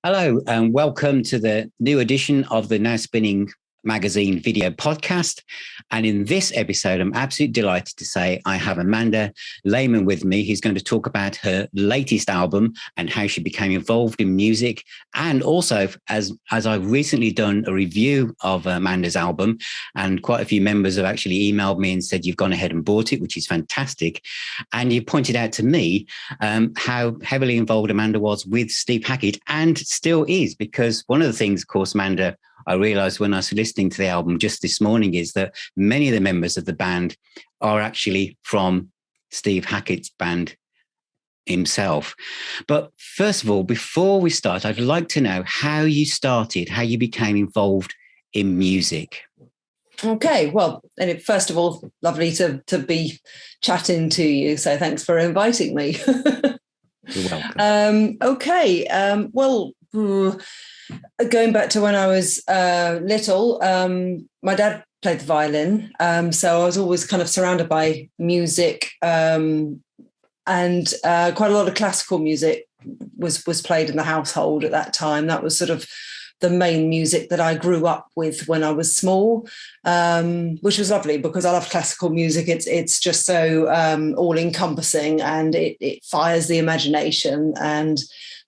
Hello, and welcome to the new edition of the Now Spinning magazine video podcast. And in this episode, I'm absolutely delighted to say I have Amanda Lehmann with me, who's going to talk about her latest album and how she became involved in music. And also, as I've recently done a review of Amanda's album, and quite a few members have actually emailed me and said you've gone ahead and bought it, which is fantastic. And you pointed out to me how heavily involved Amanda was with Steve Hackett, and still is, because one of the things, of course, Amanda, I realized when I was listening to the album just this morning is that many of the members of the band are actually from Steve Hackett's band himself. But first of all, before we start, I'd like to know how you started, how you became involved in music. Okay, well, and first of all, lovely to be chatting to you. So thanks for inviting me. You're welcome. Going back to when I was little, my dad played the violin, so I was always kind of surrounded by music, and quite a lot of classical music was played in the household at that time. That was sort of the main music that I grew up with when I was small, which was lovely because I love classical music. It's just so all-encompassing, and it fires the imagination. And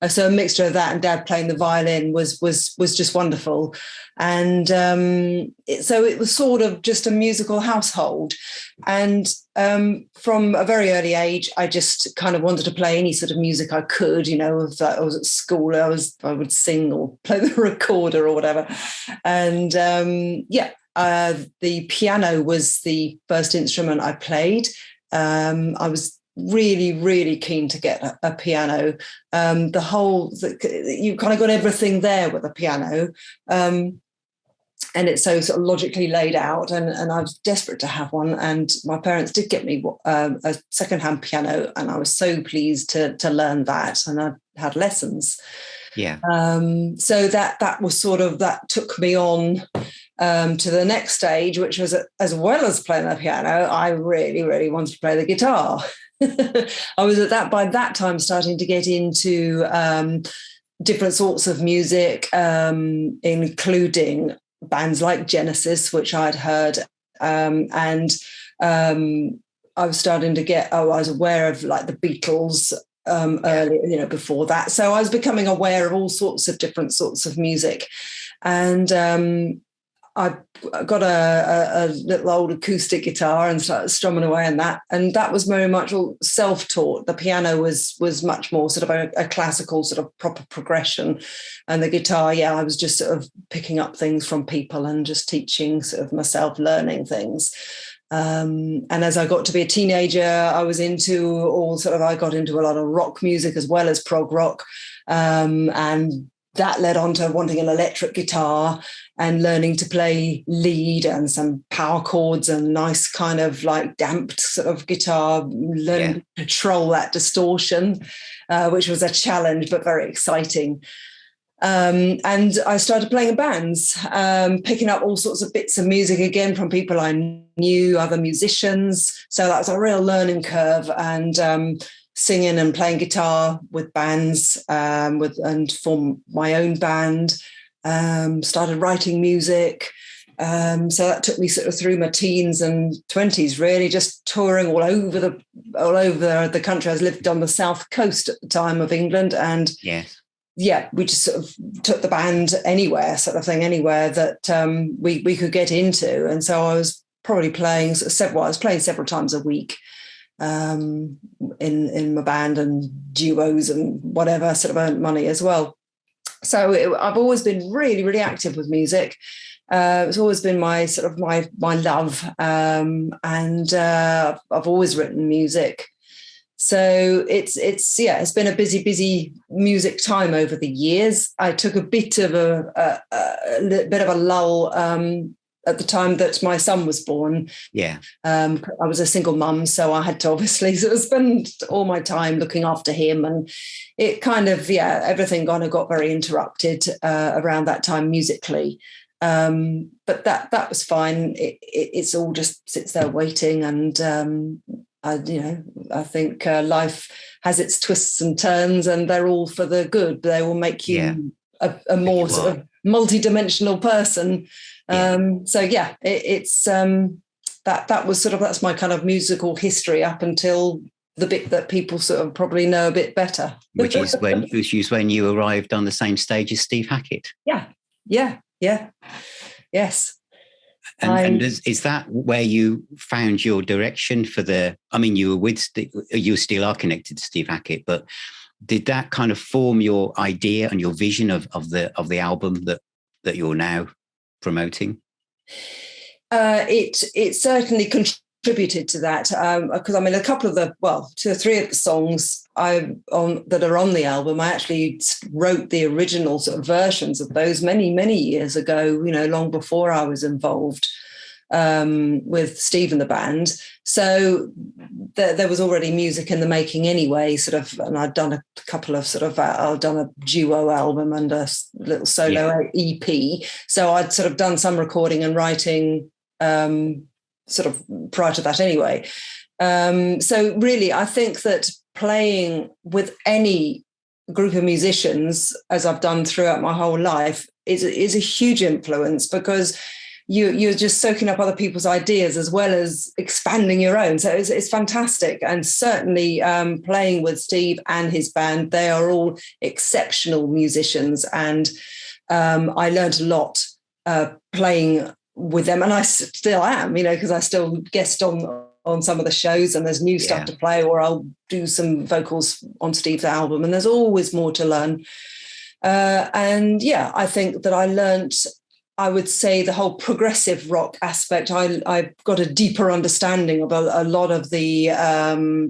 so a mixture of that and Dad playing the violin was just wonderful. And so it was sort of just a musical household. And from a very early age, I just kind of wanted to play any sort of music I could. You know, if I was at school, I would sing or play the recorder or whatever. And the piano was the first instrument I played. I was really keen to get a piano. You kind of got everything there with a piano, and it's so sort of logically laid out, and I was desperate to have one, and my parents did get me a secondhand piano, and I was so pleased to learn that, and I had lessons. Yeah. So that was sort of, that took me on to the next stage, which was, as well as playing the piano, I really wanted to play the guitar. I was by that time starting to get into different sorts of music, including bands like Genesis, which I'd heard, and I was starting to get, I was aware of like the Beatles earlier, before that. So I was becoming aware of all sorts of different sorts of music. And I got a little old acoustic guitar and started strumming away on that. And that was very much all self-taught. The piano was much more sort of a classical sort of proper progression. And the guitar, I was just sort of picking up things from people and just teaching sort of myself, learning things. And as I got to be a teenager, I got into a lot of rock music as well as prog rock. And that led on to wanting an electric guitar and learning to play lead and some power chords and nice kind of like damped sort of guitar, learning to control that distortion, which was a challenge, but very exciting. And I started playing in bands, picking up all sorts of bits of music again from people I knew, other musicians. So that was a real learning curve, and singing and playing guitar with bands, and formed my own band. Started writing music. So that took me sort of through my teens and 20s, really just touring all over the country. I lived on the south coast at the time of England, and we just sort of took the band anywhere that we could get into. And so I was probably playing several times a week in my band, and duos and whatever, sort of earned money as well. So I've always been really active with music. It's always been my love, and I've always written music. So it's been a busy music time over the years. I took a bit of a lull at the time that my son was born. I was a single mum, so I had to obviously sort of spend all my time looking after him, and it kind of everything kind of got very interrupted around that time musically. But that was fine. It's all just sits there waiting, and I think life has its twists and turns, and they're all for the good. They will make you a more sort of multi-dimensional person. So yeah, it's that was sort of, that's my kind of musical history up until the bit that people sort of probably know a bit better. which is when you arrived on the same stage as Steve Hackett. Yeah. Yes. And is that where you found your direction for you still are connected to Steve Hackett, but did that kind of form your idea and your vision of the album that you're now promoting? It certainly contributed to that, because a couple of 2 or 3 of the songs that are on the album, I actually wrote the original sort of versions of those many years ago, long before I was involved with Steve and the band. So there was already music in the making anyway, sort of, and I'd done a couple of I'd done a duo album and a little solo EP. So I'd sort of done some recording and writing sort of prior to that anyway. So really, I think that playing with any group of musicians, as I've done throughout my whole life, is a huge influence, because you're just soaking up other people's ideas as well as expanding your own. So it's fantastic. And certainly playing with Steve and his band, they are all exceptional musicians. And I learned a lot playing with them. And I still am, because I still guest on some of the shows, and there's new stuff to play, or I'll do some vocals on Steve's album, and there's always more to learn. I think that I learned, I would say, the whole progressive rock aspect. I got a deeper understanding of a lot of the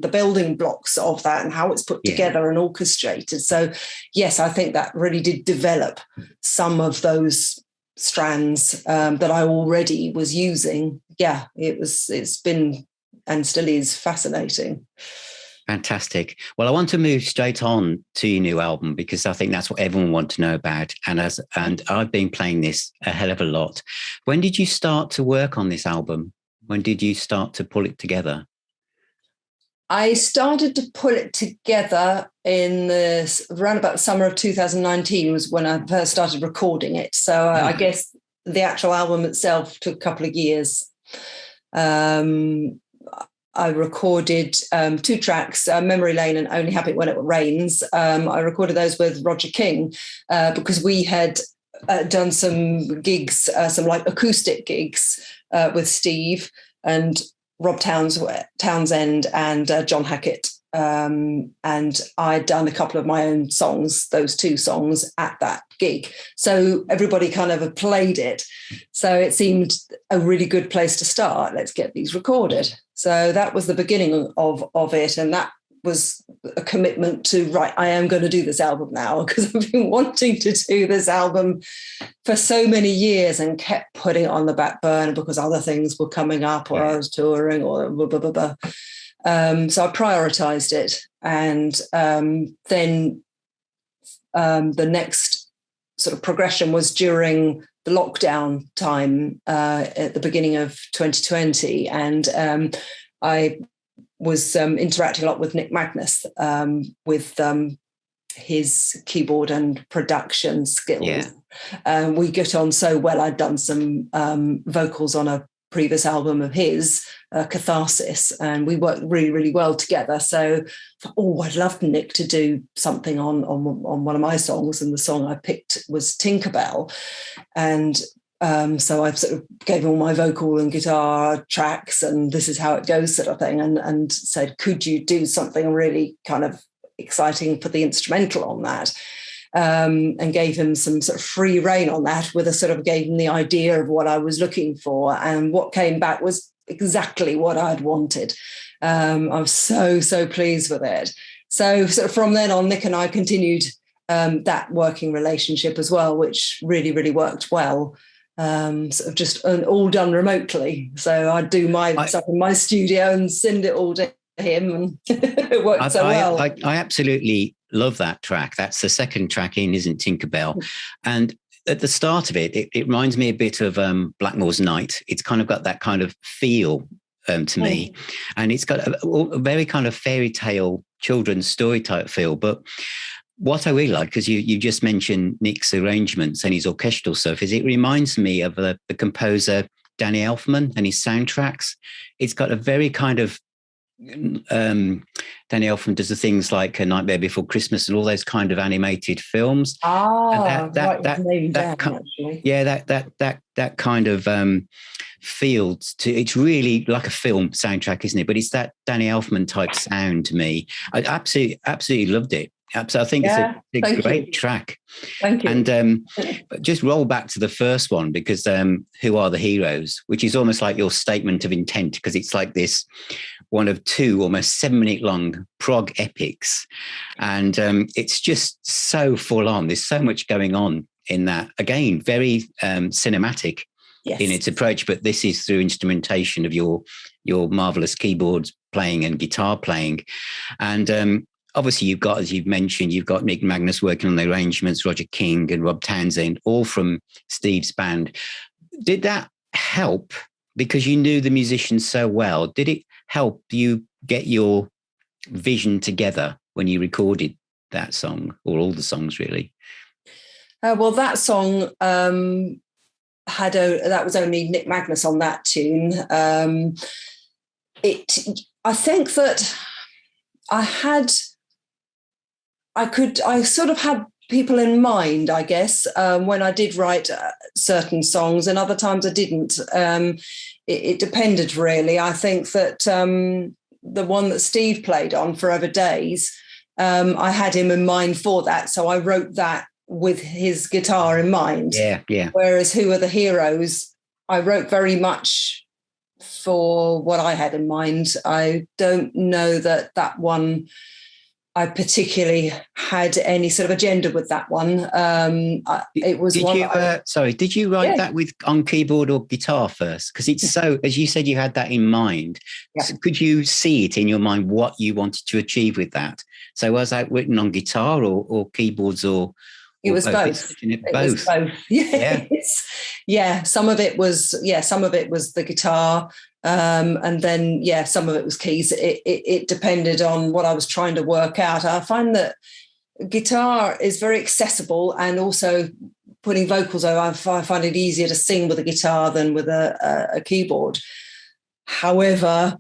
building blocks of that and how it's put together and orchestrated. So yes, I think that really did develop some of those strands that I already was using. Yeah, it's been and still is fascinating. Fantastic. Well, I want to move straight on to your new album, because I think that's what everyone wants to know about. And I've been playing this a hell of a lot. When did you start to work on this album? When did you start to pull it together? I started to pull it together around about the summer of 2019 was when I first started recording it. So I guess the actual album itself took a couple of years. I recorded 2 tracks, Memory Lane and Only Happy When It Rains. I recorded those with Roger King because we had done some gigs, some like acoustic gigs with Steve and Rob Townsend and John Hackett. And I'd done a couple of my own songs, those 2 songs at that gig. So everybody kind of played it. So it seemed a really good place to start. Let's get these recorded. So that was the beginning of it. And that was a commitment to, right, I am going to do this album now, because I've been wanting to do this album for so many years and kept putting it on the back burner because other things were coming up, or I was touring, or blah, blah, blah, blah. So I prioritized it. And then the next sort of progression was during the lockdown time at the beginning of 2020. And I was interacting a lot with Nick Magnus with his keyboard and production skills. We get on so well. I'd done some vocals on a previous album of his, Catharsis, and we worked really, really well together. So, I'd love Nick to do something on one of my songs, and the song I picked was Tinkerbell. And so I sort of gave him all my vocal and guitar tracks, and this is how it goes, sort of thing, and said, could you do something really kind of exciting for the instrumental on that? And gave him some sort of free rein on that, gave him the idea of what I was looking for, and what came back was exactly what I'd wanted. I was so pleased with it. So from then on, Nick and I continued that working relationship as well, which really, really worked well. Just all done remotely. So I'd do my stuff in my studio and send it all to him, and it worked so well. I absolutely love that track. That's the second track in, isn't Tinkerbell? And at the start of it reminds me a bit of Blackmore's Night. It's kind of got that kind of feel to me, and it's got a very kind of fairy tale children's story type feel. But what I really like, because you just mentioned Nick's arrangements and his orchestral stuff, is it reminds me of the composer Danny Elfman and his soundtracks. It's got a very kind of Danny Elfman does the things like A Nightmare Before Christmas and all those kind of animated films. That kind of field to, it's really like a film soundtrack, isn't it? But it's that Danny Elfman type sound to me. I absolutely loved it. I think it's a great track. Thank you. And just roll back to the first one, because Who Are the Heroes, which is almost like your statement of intent, because it's like this one of two almost 7-minute long prog epics. And it's just so full on. There's so much going on in that. Again, very cinematic in its approach, but this is through instrumentation of your marvelous keyboards playing and guitar playing. And obviously, you've got, as you've mentioned, you've got Nick Magnus working on the arrangements, Roger King and Rob Townsend, all from Steve's band. Did that help, because you knew the musicians so well? Did it help you get your vision together when you recorded that song, or all the songs, really? Well, that song that was only Nick Magnus on that tune. I think that I sort of had people in mind, I guess, when I did write certain songs, and other times I didn't. It depended, really. I think that the one that Steve played on, Forever Days, I had him in mind for that. So I wrote that with his guitar in mind. Yeah. Whereas Who Are the Heroes, I wrote very much for what I had in mind. I don't know that one I particularly had any sort of agenda with that one. It was did you write that on keyboard or guitar first? Because it's so, as you said, you had that in mind. Yeah. So could you see it in your mind what you wanted to achieve with that? So was that written on guitar or keyboards or? It was both. It was both. Yes. Yeah. Some of it was the guitar. And then, some of it was keys. It depended on what I was trying to work out. I find that guitar is very accessible, and also putting vocals over, I find it easier to sing with a guitar than with a keyboard. However,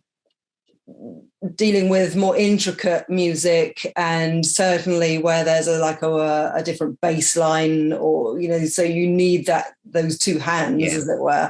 dealing with more intricate music, and certainly where there's a different bass line, or so you need those two hands, as it were.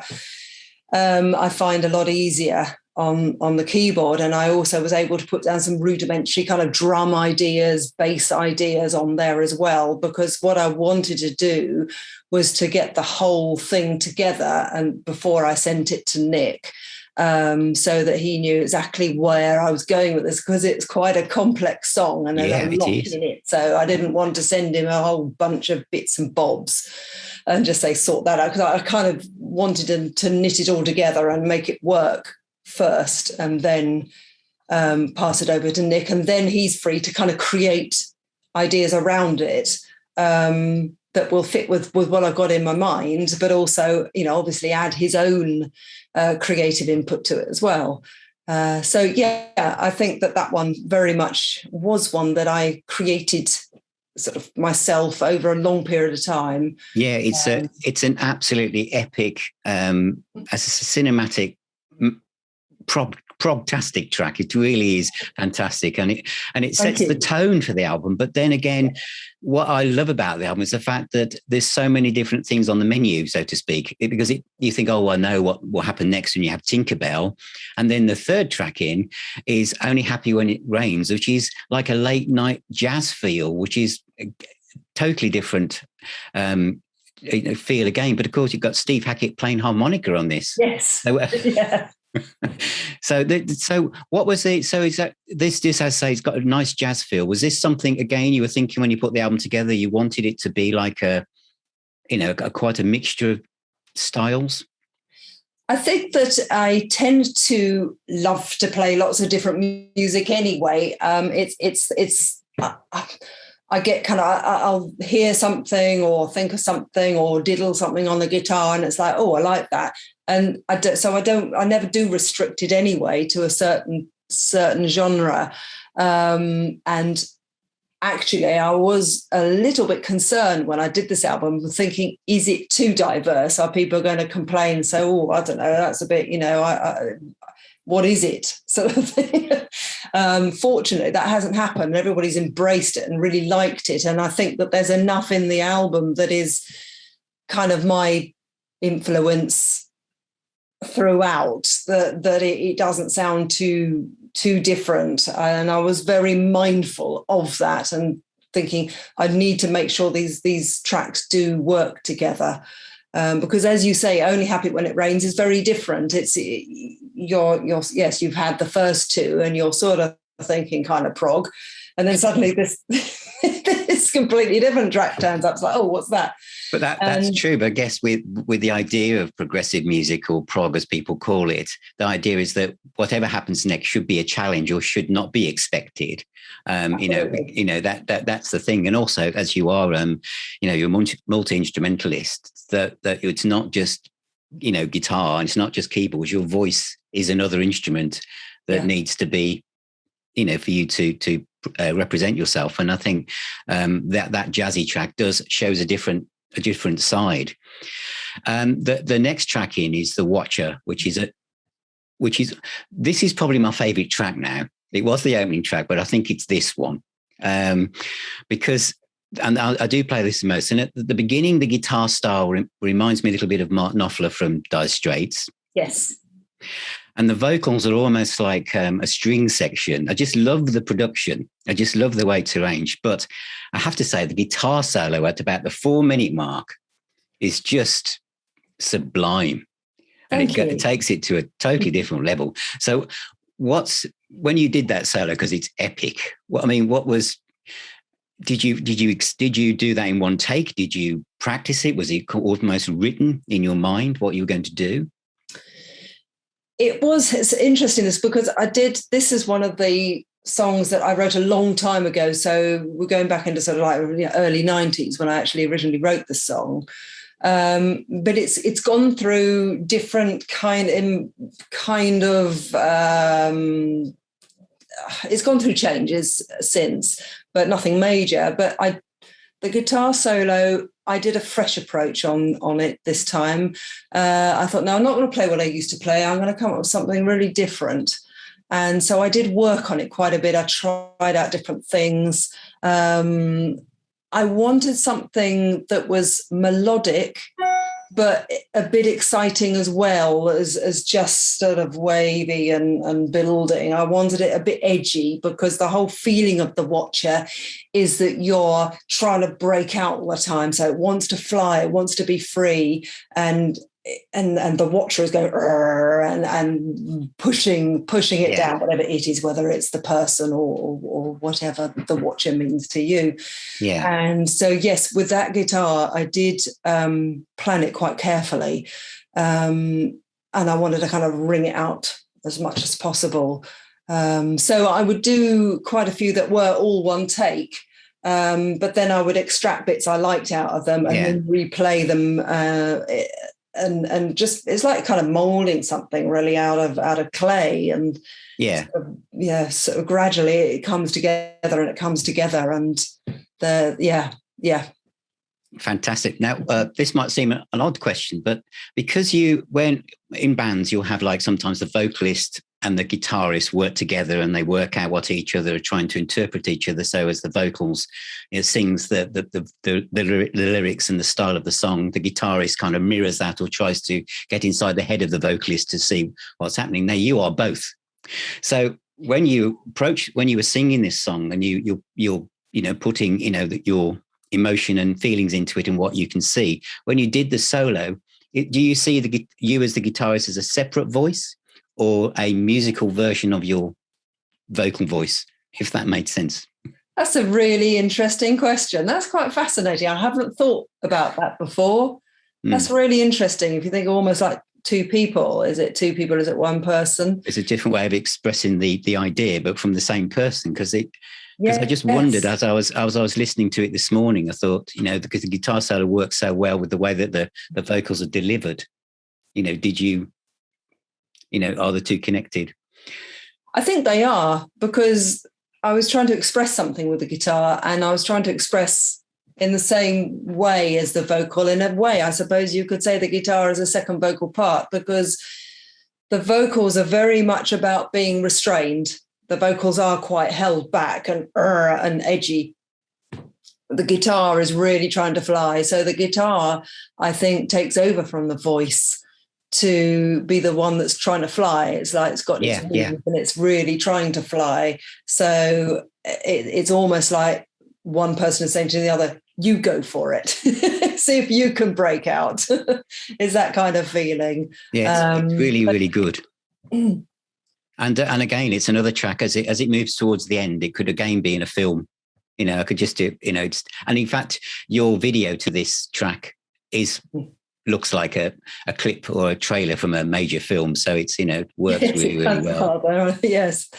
I find a lot easier on the keyboard, and I also was able to put down some rudimentary kind of drum ideas, bass ideas on there as well, because what I wanted to do was to get the whole thing together, and before I sent it to Nick, so that he knew exactly where I was going with this, because it's quite a complex song and there's a lot in it. So I didn't want to send him a whole bunch of bits and bobs and just say, sort that out, because I kind of wanted him to knit it all together and make it work first, and then pass it over to Nick. And then he's free to kind of create ideas around it that will fit with what I've got in my mind, but also, obviously add his own creative input to it as well. I think that one very much was one that I created sort of myself over a long period of time. Yeah, it's an absolutely epic, as a cinematic progtastic track. It really is fantastic, and it sets the tone for the album. But then again, what I love about the album is the fact that there's so many different things on the menu, so to speak, because you think, oh, I know what will happen next when you have Tinkerbell. And then the third track in is Only Happy When It Rains, which is like a late night jazz feel, which is totally different feel again. But of course, you've got Steve Hackett playing harmonica on this. Yes. So, yeah. So what was it? So is that this, as I say, it's got a nice jazz feel. Was this something, again, you were thinking when you put the album together, you wanted it to be like quite a mixture of styles? I think that I tend to love to play lots of different music anyway. I get kind of, I'll hear something or think of something or diddle something on the guitar, and it's like, oh, I like that. And I never do restrict it anyway to a certain genre. And actually, I was a little bit concerned when I did this album, thinking, is it too diverse? Are people going to complain and say, oh, I don't know, that's a bit, what is it? Sort of thing. Fortunately, that hasn't happened. Everybody's embraced it and really liked it. And I think that there's enough in the album that is kind of my influence throughout, that it doesn't sound too different. And I was very mindful of that and thinking I need to make sure these tracks do work together. Because, as you say, Only Happy When It Rains is very different. Yes, you've had the first two and you're sort of thinking kind of prog, and then suddenly this this completely different track turns up. It's like, oh, what's that? But that's true. But I guess with the idea of progressive music, or prog as people call it, the idea is that whatever happens next should be a challenge or should not be expected. That's the thing. And also, as you are, you're a multi-instrumentalist, that it's not just, guitar, and it's not just keyboards. Your voice is another instrument that needs to be, for you to represent yourself. And I think that jazzy track shows a different side. The next track in is The Watcher, which is probably my favorite track now. It was the opening track, but I think it's this one, because, and I do play this the most. And at the beginning, the guitar style reminds me a little bit of Mark Knopfler from Dire Straits. Yes. And the vocals are almost like a string section. I just love the production. I just love the way it's arranged. But I have to say, the guitar solo at about the 4-minute mark is just sublime. And it takes it to a totally different level. So when you did that solo, because it's epic, did you do that in one take? Did you practice it? Was it almost written in your mind what you were going to do? It's interesting, because this is one of the songs that I wrote a long time ago. So we're going back into sort of like early 90s when I actually originally wrote the song. But it's gone through different it's gone through changes since, but nothing major. But the guitar solo, I did a fresh approach on it this time. I thought, no, I'm not going to play what I used to play. I'm going to come up with something really different. And so I did work on it quite a bit. I tried out different things. I wanted something that was melodic, but a bit exciting as well as just sort of wavy and building. I wanted it a bit edgy, because the whole feeling of The Watcher is that you're trying to break out all the time. So it wants to fly, it wants to be free, and the Watcher is going and pushing it down, whatever it is, whether it's the person or whatever the Watcher means to you. Yeah. And so, yes, with that guitar, I did plan it quite carefully, and I wanted to kind of wring it out as much as possible. So I would do quite a few that were all one take, but then I would extract bits I liked out of them and then replay them. And just, it's like kind of molding something really out of clay, and sort of gradually it comes together and Fantastic. Now, this might seem an odd question, but because when in bands, you'll have like sometimes the vocalist and the guitarist work together and they work out what each other are trying to interpret each other. So as the vocals, it sings the lyrics and the style of the song, the guitarist kind of mirrors that or tries to get inside the head of the vocalist to see what's happening. Now you are both. So when you were singing this song and you're putting, your emotion and feelings into it and what you can see, when you did the solo, do you see you as the guitarist as a separate voice or a musical version of your vocal voice, if that made sense? That's a really interesting question. That's quite fascinating. I haven't thought about that before. That's really interesting. If you think almost like two people, is it two people? Is it one person? It's a different way of expressing the idea, but from the same person, because I just wondered as I was listening to it this morning, I thought, because the guitar solo works so well with the way that the vocals are delivered, did you, are the two connected? I think they are, because I was trying to express something with the guitar, and I was trying to express in the same way as the vocal. In a way, I suppose you could say the guitar is a second vocal part, because the vocals are very much about being restrained. The vocals are quite held back and edgy. The guitar is really trying to fly. So the guitar, I think, takes over from the voice to be the one that's trying to fly. It's like it's got its wings and it's really trying to fly. So it's almost like one person is saying to the other, you go for it. See if you can break out. Is that kind of feeling. Yeah, it's really, really good. And again, it's another track as it moves towards the end. It could again be in a film. You know, I could just do, you know, and in fact, your video to this track looks like a clip or a trailer from a major film. So it's, you know, works really, really well. Yes.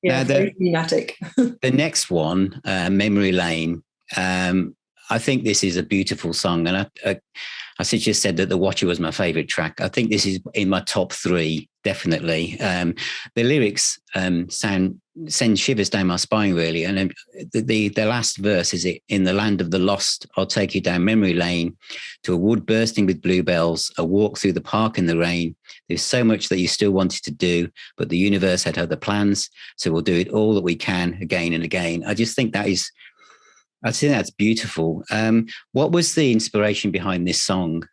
Yeah, very thematic. The next one, Memory Lane, I think this is a beautiful song. And I just said that The Watcher was my favorite track. I think this is in my top 3, definitely. The lyrics send shivers down my spine, really. And the last verse is, in the land of the lost, I'll take you down memory lane to a wood bursting with bluebells, a walk through the park in the rain. There's so much that you still wanted to do, but the universe had other plans. So we'll do it all that we can again and again. I think that's beautiful. What was the inspiration behind this song?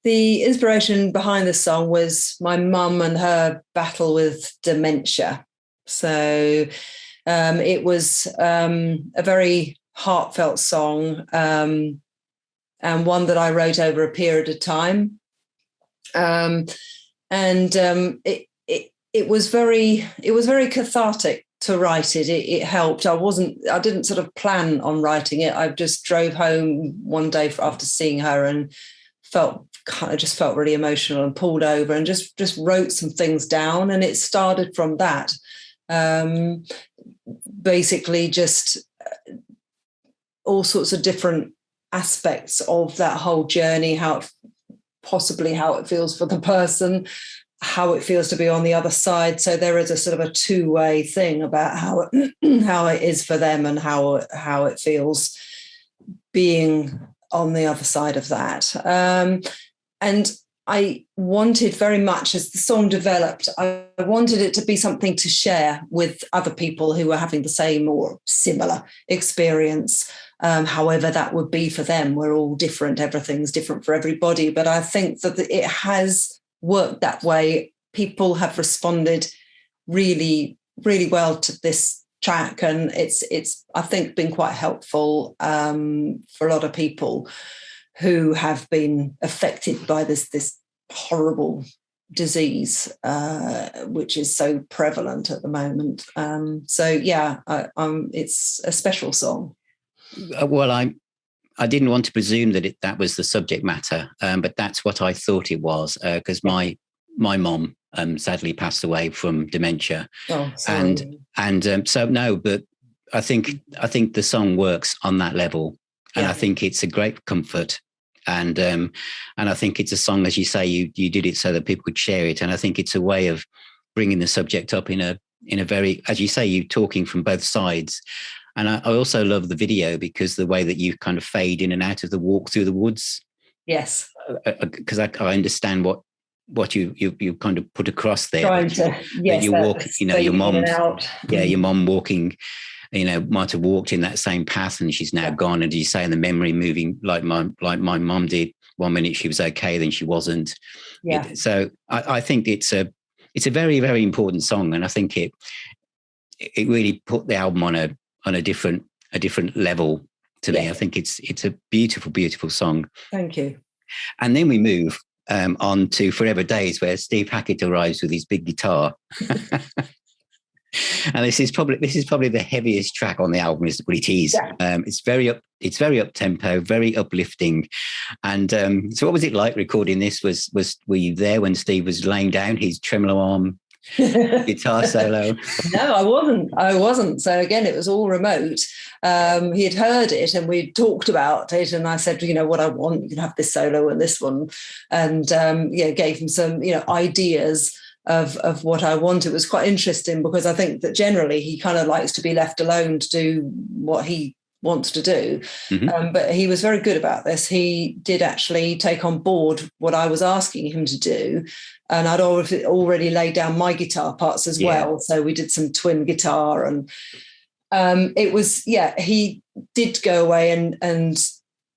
The inspiration behind this song was my mum and her battle with dementia. So it was a very heartfelt song, and one that I wrote over a period of time. It was very cathartic to write it. It helped. I didn't sort of plan on writing it. I just drove home one day after seeing her and felt really emotional and pulled over and just wrote some things down. And it started from that. Basically just all sorts of different aspects of that whole journey, how it feels for the person, how it feels to be on the other side. So there is a sort of a two-way thing about how it is for them and how it feels being on the other side of that. And I wanted very much, as the song developed, I wanted it to be something to share with other people who were having the same or similar experience, however that would be for them. We're all different. Everything's different for everybody. But I think that it has worked that way. People have responded really, really well to this track, and it's I think been quite helpful for a lot of people who have been affected by this horrible disease, which is so prevalent at the moment. It's a special song. Well, I didn't want to presume that that was the subject matter, but that's what I thought it was, because my mom sadly passed away from dementia. Oh, sorry. And so no, but I think the song works on that level, and I think it's a great comfort. And I think it's a song, as you say, you did it so that people could share it, and I think it's a way of bringing the subject up in a very, as you say, you talking from both sides. And I also love the video because the way that you kind of fade in and out of the walk through the woods. Yes. Because I understand what you kind of put across there. That you walk, your mom. Yeah, your mom walking, might have walked in that same path and she's now gone. And you say in the memory moving like my mom did. 1 minute she was okay, then she wasn't. Yeah. So I think it's a very, very important song, and I think it really put the album on a different level to me. I think it's a beautiful, beautiful song. Thank you. And then we move on to Forever Days, where Steve Hackett arrives with his big guitar. And this is probably the heaviest track on the album. Is what it is. Yeah. It's very up tempo, very uplifting. And so, what was it like recording this? Were you there when Steve was laying down his tremolo arm guitar solo? No, I wasn't. So again, it was all remote. He had heard it and we talked about it, and I said, what I want, you can have this solo and this one, and gave him some ideas. of what I wanted. It was quite interesting because I think that generally he kind of likes to be left alone to do what he wants to do. But he was very good about this. He did actually take on board what I was asking him to do. And I'd already laid down my guitar parts as well. So we did some twin guitar, and it was, he did go away and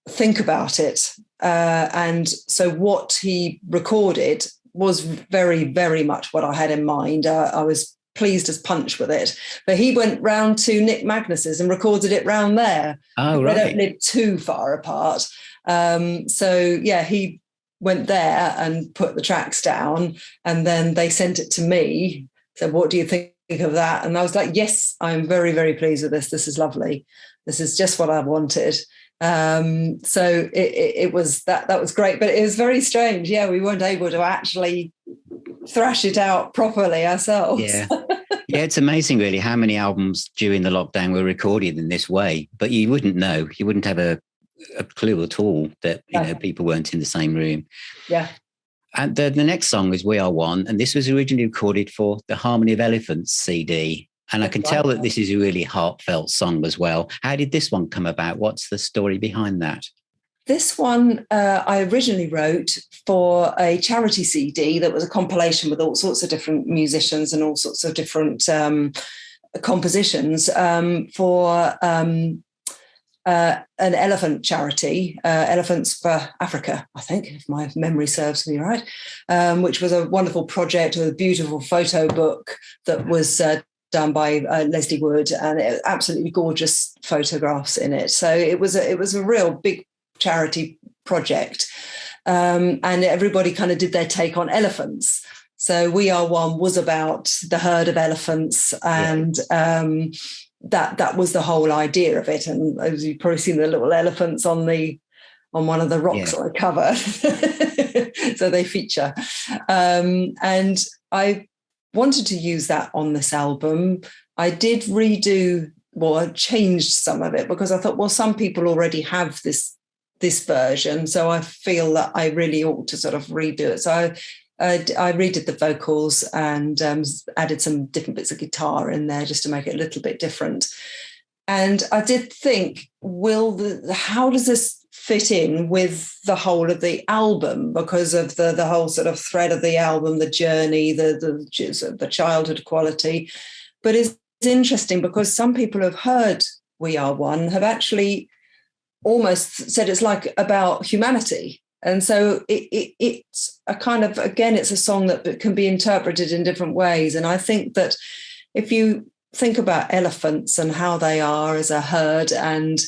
think about it. And so what he recorded was very, very much what I had in mind. I was pleased as punch with it. But he went round to Nick Magnus's and recorded it round there. Oh, right. They don't live too far apart. He went there and put the tracks down, and then they sent it to me. So what do you think of that? And I was like, yes, I'm very, very pleased with this. This is lovely. This is just what I wanted. So it was that was great, but it was very strange. Yeah, we weren't able to actually thrash it out properly ourselves. Yeah, it's amazing really how many albums during the lockdown were recorded in this way, but you wouldn't know. You wouldn't have a clue at all that people weren't in the same room. Yeah. And the next song is We Are One, and this was originally recorded for the Harmony of Elephants CD. And I can tell that this is a really heartfelt song as well. How did this one come about? What's the story behind that? This one I originally wrote for a charity CD that was a compilation with all sorts of different musicians and all sorts of different compositions for an elephant charity, Elephants for Africa, I think, if my memory serves me right, which was a wonderful project with a beautiful photo book that was done by Leslie Wood, and it, absolutely gorgeous photographs in it. So it was a real big charity project, and everybody kind of did their take on elephants. So We Are One was about the herd of elephants, and that was the whole idea of it. And as you've probably seen the little elephants on one of the rocks on the cover, so they feature. And I wanted to use that on this album. I did I changed some of it because I thought, well, some people already have this version, so I feel that I really ought to sort of redo it. So I redid the vocals and added some different bits of guitar in there just to make it a little bit different. And I did think, how does this fit in with the whole of the album, because of the whole sort of thread of the album, the journey, the childhood quality. But it's interesting because some people have heard We Are One have actually almost said it's like about humanity. And so it's a kind of, again, it's a song that can be interpreted in different ways. And I think that if you think about elephants and how they are as a herd and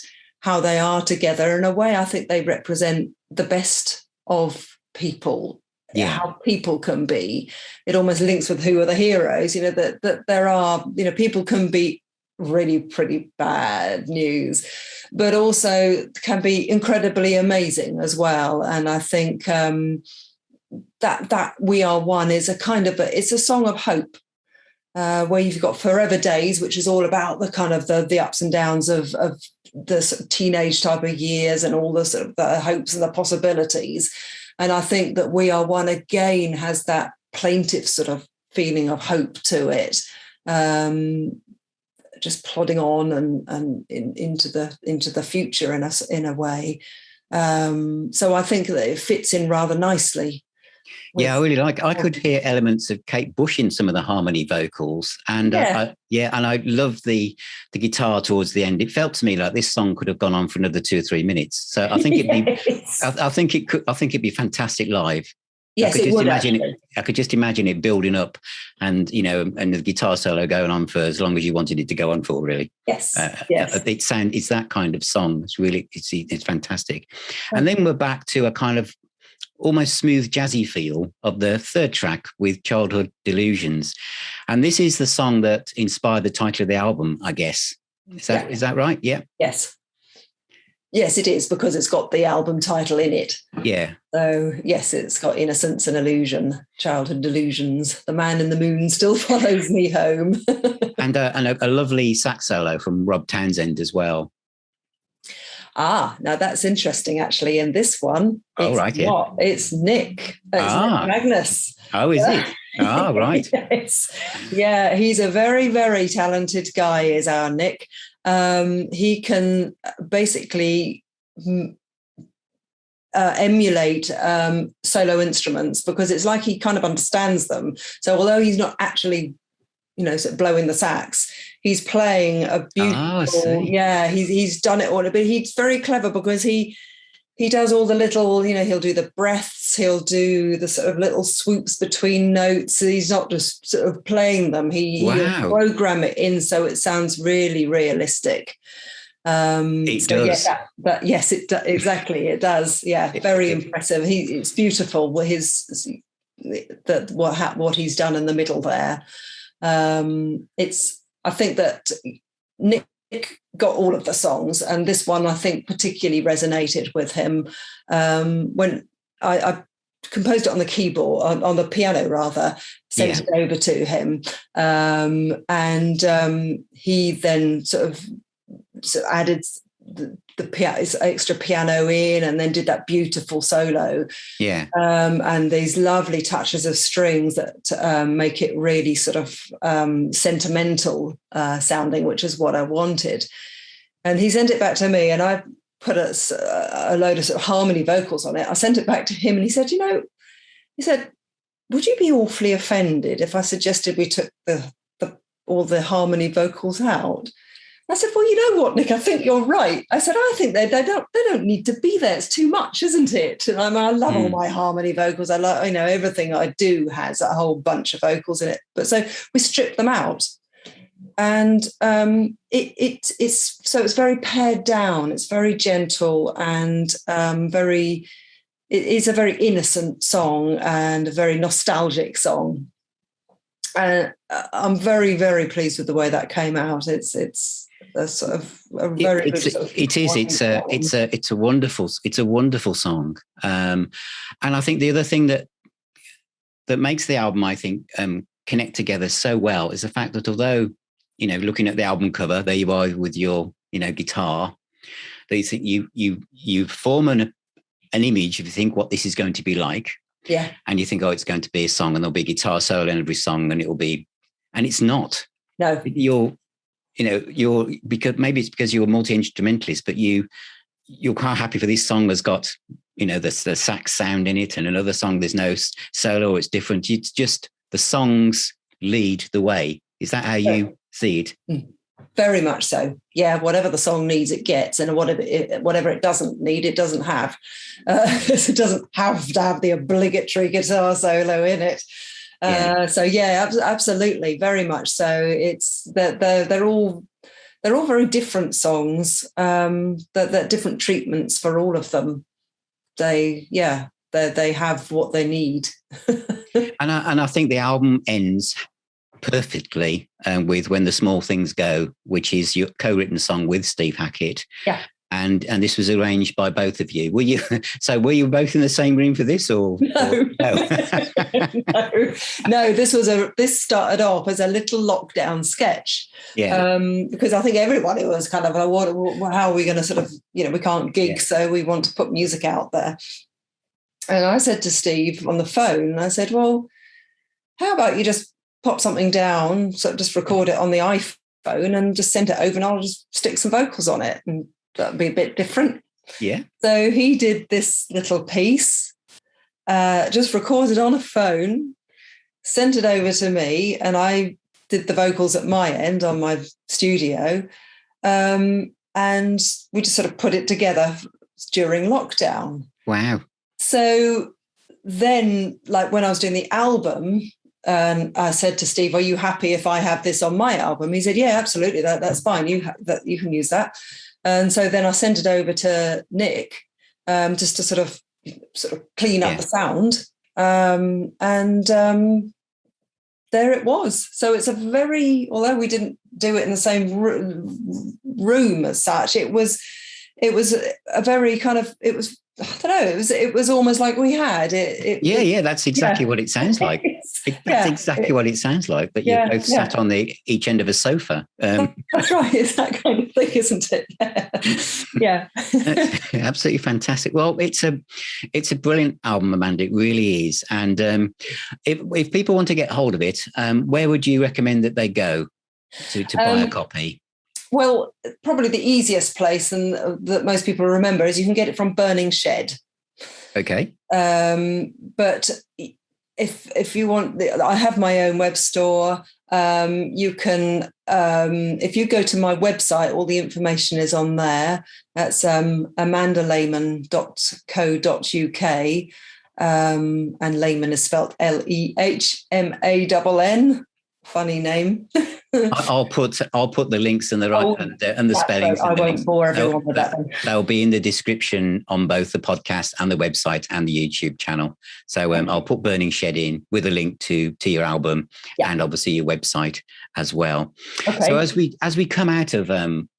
how they are together, in a way, I think they represent the best of people, how people can be. It almost links with who are the heroes, that there are, people can be really pretty bad news, but also can be incredibly amazing as well. And I think that We Are One is a kind of it's a song of hope, where you've got Forever Days, which is all about the kind of the ups and downs of the sort of teenage type of years and all the sort of the hopes and the possibilities. And I think that We Are One again has that plaintive sort of feeling of hope to it, just plodding on and into the future in a way. So I think that it fits in rather nicely. I really I could hear elements of Kate Bush in some of the harmony vocals, and and I love the guitar towards the end. It felt to me like this song could have gone on for another 2 or 3 minutes. So I think I think it'd be fantastic live. Yes, I could just imagine it building up, and and the guitar solo going on for as long as you wanted it to go on for. Really, yes. It's that kind of song. It's fantastic. And then we're back to a kind of almost smooth jazzy feel of the third track with Childhood Delusions, and this is the song that inspired the title of the album, I guess. Is that right? Yeah. Yes, it is, because it's got the album title in it. Yeah. So, yes, it's got Innocence and Illusion, Childhood Delusions. The Man in the Moon Still Follows Me Home. and a lovely sax solo from Rob Townsend as well. Now that's interesting, actually. In this one, it's Nick. It's Nick Magnus. Oh, is it? Right. Yes. Yeah, he's a very, very talented guy, is our Nick. He can basically emulate solo instruments, because it's like he kind of understands them. So although he's not actually, sort of blowing the sax, he's playing a beautiful. He's done it all, but he's very clever, because he does all the little, he'll do the breaths, he'll do the sort of little swoops between notes. So he's not just sort of playing them. He'll program it in so it sounds really realistic. It does. Exactly, it does. Yeah, very impressive. It's beautiful. What he's done in the middle there. I think that Nick got all of the songs, and this one I think particularly resonated with him. When I composed it on the keyboard, on the piano rather, sent it over to him, and he then sort of added the extra piano in, and then did that beautiful solo. And these lovely touches of strings that make it really sort of sentimental sounding, which is what I wanted. And he sent it back to me, and I put a load of sort of harmony vocals on it. I sent it back to him, and he said, would you be awfully offended if I suggested we took all the harmony vocals out? I said, well, you know what, Nick, I think you're right. I said, I think they don't need to be there. It's too much, isn't it? And I love all my harmony vocals. I love, everything I do has a whole bunch of vocals in it. But so we stripped them out, and it's very pared down. It's very gentle, and it is a very innocent song and a very nostalgic song. And I'm very, very pleased with the way that came out. It's a sort of a very it's a wonderful song, and I think the other thing that makes the album, I think, connect together so well is the fact that although looking at the album cover, there you are with your guitar, that you think you form an image if you think what this is going to be like, and you think, it's going to be a song and there'll be a guitar solo in every song, and it's not. No, because maybe it's because you're a multi-instrumentalist, but you're quite happy for this song has got, the sax sound in it, and another song there's no solo, it's different. It's just the songs lead the way. Is that how you see it? Very much so. Yeah, whatever the song needs, it gets, and whatever it doesn't need, it doesn't have. It doesn't have to have the obligatory guitar solo in it. Absolutely, very much so. It's that they're all very different songs. That different treatments for all of them. They have what they need. and I think the album ends perfectly with When the Small Things Go, which is your co-written song with Steve Hackett. Yeah. And this was arranged by both of you. Were you both in the same room for this, or no? No, this started off as a little lockdown sketch. Yeah. Because I think everybody was kind of, how are we going to sort of, we can't gig, so we want to put music out there. And I said to Steve on the phone, I said, well, how about you just pop something down, sort of just record it on the iPhone and just send it over, and I'll just stick some vocals on it, and that'd be a bit different. Yeah. So he did this little piece, just recorded on a phone, sent it over to me, and I did the vocals at my end on my studio. And we just sort of put it together during lockdown. Wow. So then, like when I was doing the album, I said to Steve, are you happy if I have this on my album? He said, yeah, absolutely. That's fine. You can use that. And so then I sent it over to Nick, just to sort of clean up the sound. And there it was. So it's although we didn't do it in the same room as such, it was a very kind of, it was, I don't know, it was almost like we had it. That's exactly what it sounds like. That's exactly what it sounds like, that you're both sat on each end of a sofa. That's right. It's that kind of thing, isn't it? Yeah. Absolutely fantastic. Well, it's a brilliant album, Amanda. It really is. And if people want to get hold of it, where would you recommend that they go to buy a copy? Well, probably the easiest place and that most people remember is you can get it from Burning Shed. Okay. But if you want, I have my own web store. You can, if you go to my website, all the information is on there. That's amandalehmann.co.uk. And Lehman is spelled Lehmann. Funny name. I'll put the links and the spellings. I won't bore everyone with that. They'll be in the description on both the podcast and the website and the YouTube channel. So I'll put Burning Shed in with a link to your album and obviously your website as well. Okay. So as we come out of the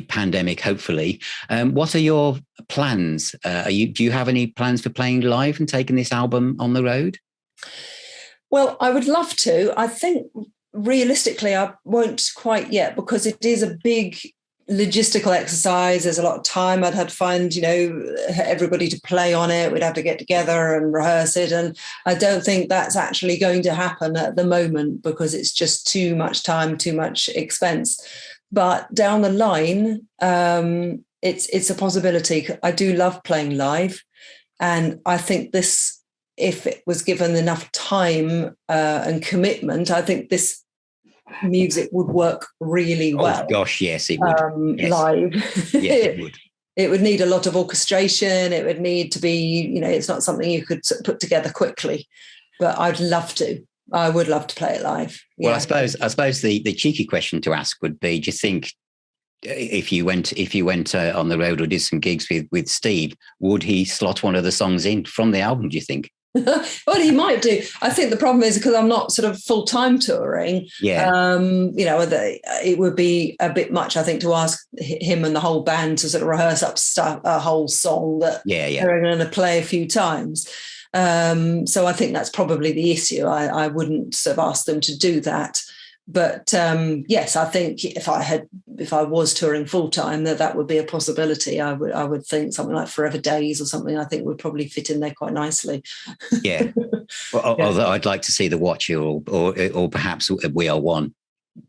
pandemic, hopefully, what are your plans? Do you have any plans for playing live and taking this album on the road? Well, I would love to. I think realistically, I won't quite yet because it is a big logistical exercise. There's a lot of time I'd have to find, everybody to play on it. We'd have to get together and rehearse it. And I don't think that's actually going to happen at the moment because it's just too much time, too much expense. But down the line, it's a possibility. I do love playing live. And I think this, if it was given enough time and commitment, I think this music would work really well. Oh gosh, yes, it would. Yes. Live. Yes, it would. It would need a lot of orchestration. It would need to be, it's not something you could put together quickly, but I'd love to. I would love to play it live. Well, I suppose the cheeky question to ask would be, do you think if you went on the road or did some gigs with Steve, would he slot one of the songs in from the album, do you think? Well, he might do. I think the problem is because I'm not sort of full-time touring. Yeah. It would be a bit much, I think, to ask him and the whole band to sort of rehearse up a whole song that they're going to play a few times. So I think that's probably the issue. I wouldn't sort of ask them to do that. But yes, I think if I was touring full time, that would be a possibility. I would think something like Forever Days or something. I think would probably fit in there quite nicely. Yeah. Well, although I'd like to see The Watcher or perhaps We Are One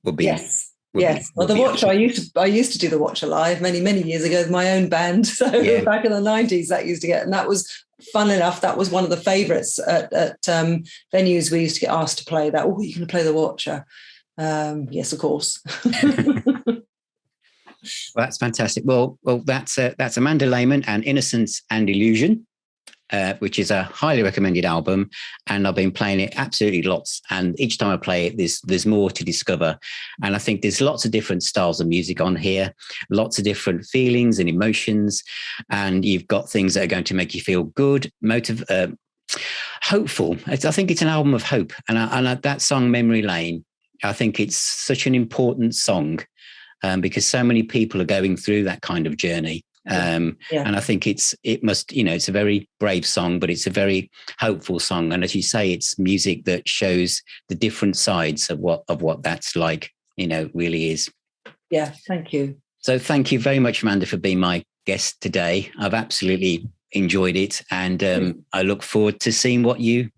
would be. Yes. Well, The Watcher, awesome. I used to do The Watcher live many years ago with my own band. So back in the 90s, that used to get, and that was fun enough. That was one of the favourites at venues we used to get asked to play. That you're going to play The Watcher. Yes, of course. Well, that's fantastic. Well, that's Amanda Lehmann and Innocence and Illusion, which is a highly recommended album, and I've been playing it absolutely lots. And each time I play it, there's more to discover. And I think there's lots of different styles of music on here, lots of different feelings and emotions, and you've got things that are going to make you feel good, hopeful. I think it's an album of hope, and that song Memory Lane, I think it's such an important song because so many people are going through that kind of journey. And I think it's a very brave song, but it's a very hopeful song. And as you say, it's music that shows the different sides of what that's like, really is. Yeah. Thank you. So thank you very much, Amanda, for being my guest today. I've absolutely enjoyed it. And I look forward to seeing what you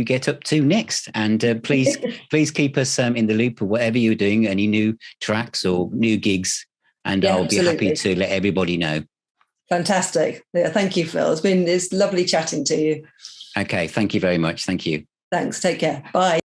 get up to next, and please keep us in the loop of whatever you're doing, any new tracks or new gigs, and I'll be happy to let everybody know. Fantastic. Yeah, thank you, Phil. It's lovely chatting to you. Okay, thank you very much. Thank you. Thanks. Take care. Bye.